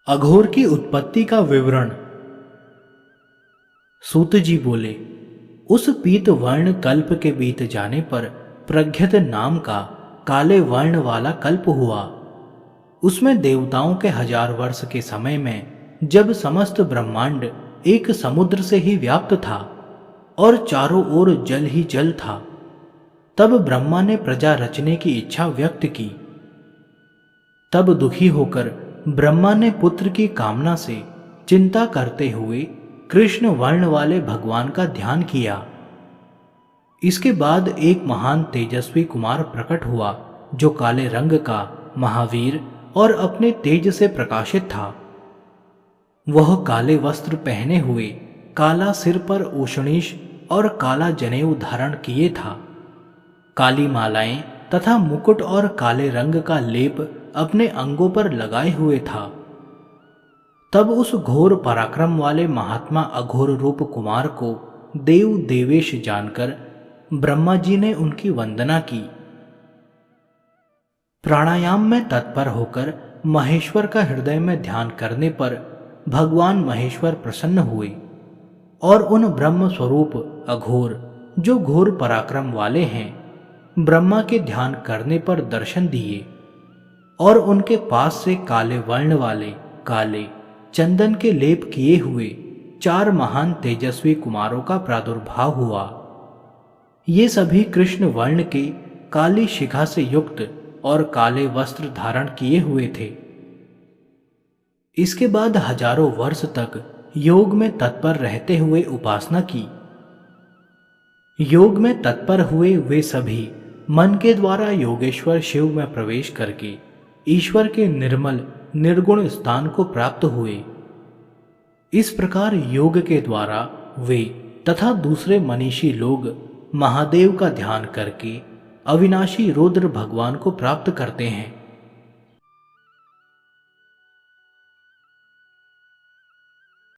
अघोर की उत्पत्ति का विवरण। सूत जी बोले, उस पीत वर्ण कल्प के बीत जाने पर प्रज्ञत नाम का काले वर्ण वाला कल्प हुआ। उसमें देवताओं के 1000 वर्ष के समय में जब समस्त ब्रह्मांड एक समुद्र से ही व्याप्त था और चारों ओर जल ही जल था, तब ब्रह्मा ने प्रजा रचने की इच्छा व्यक्त की। तब दुखी होकर ब्रह्मा ने पुत्र की कामना से चिंता करते हुए कृष्ण वर्ण वाले भगवान का ध्यान किया। इसके बाद एक महान तेजस्वी कुमार प्रकट हुआ जो काले रंग का महावीर और अपने तेज से प्रकाशित था। वह काले वस्त्र पहने हुए, काला सिर पर ओषणीश और काला जनेऊ धारण किए था। काली मालाएं तथा मुकुट और काले रंग का लेप अपने अंगों पर लगाए हुए था। तब उस घोर पराक्रम वाले महात्मा अघोर रूप कुमार को देव देवेश जानकर ब्रह्मा जी ने उनकी वंदना की। प्राणायाम में तत्पर होकर महेश्वर का हृदय में ध्यान करने पर भगवान महेश्वर प्रसन्न हुए और उन ब्रह्म स्वरूप अघोर, जो घोर पराक्रम वाले हैं, ब्रह्मा के ध्यान करने पर दर्शन दिए और उनके पास से काले वर्ण वाले, काले चंदन के लेप किए हुए 4 महान तेजस्वी कुमारों का प्रादुर्भाव हुआ। ये सभी कृष्ण वर्ण के काली शिखा से युक्त और काले वस्त्र धारण किए हुए थे। इसके बाद हजारों वर्ष तक योग में तत्पर रहते हुए उपासना की। योग में तत्पर हुए वे सभी मन के द्वारा योगेश्वर शिव में प्रवेश करके ईश्वर के निर्मल निर्गुण स्थान को प्राप्त हुए। इस प्रकार योग के द्वारा वे तथा दूसरे मनीषी लोग महादेव का ध्यान करके अविनाशी रुद्र भगवान को प्राप्त करते हैं।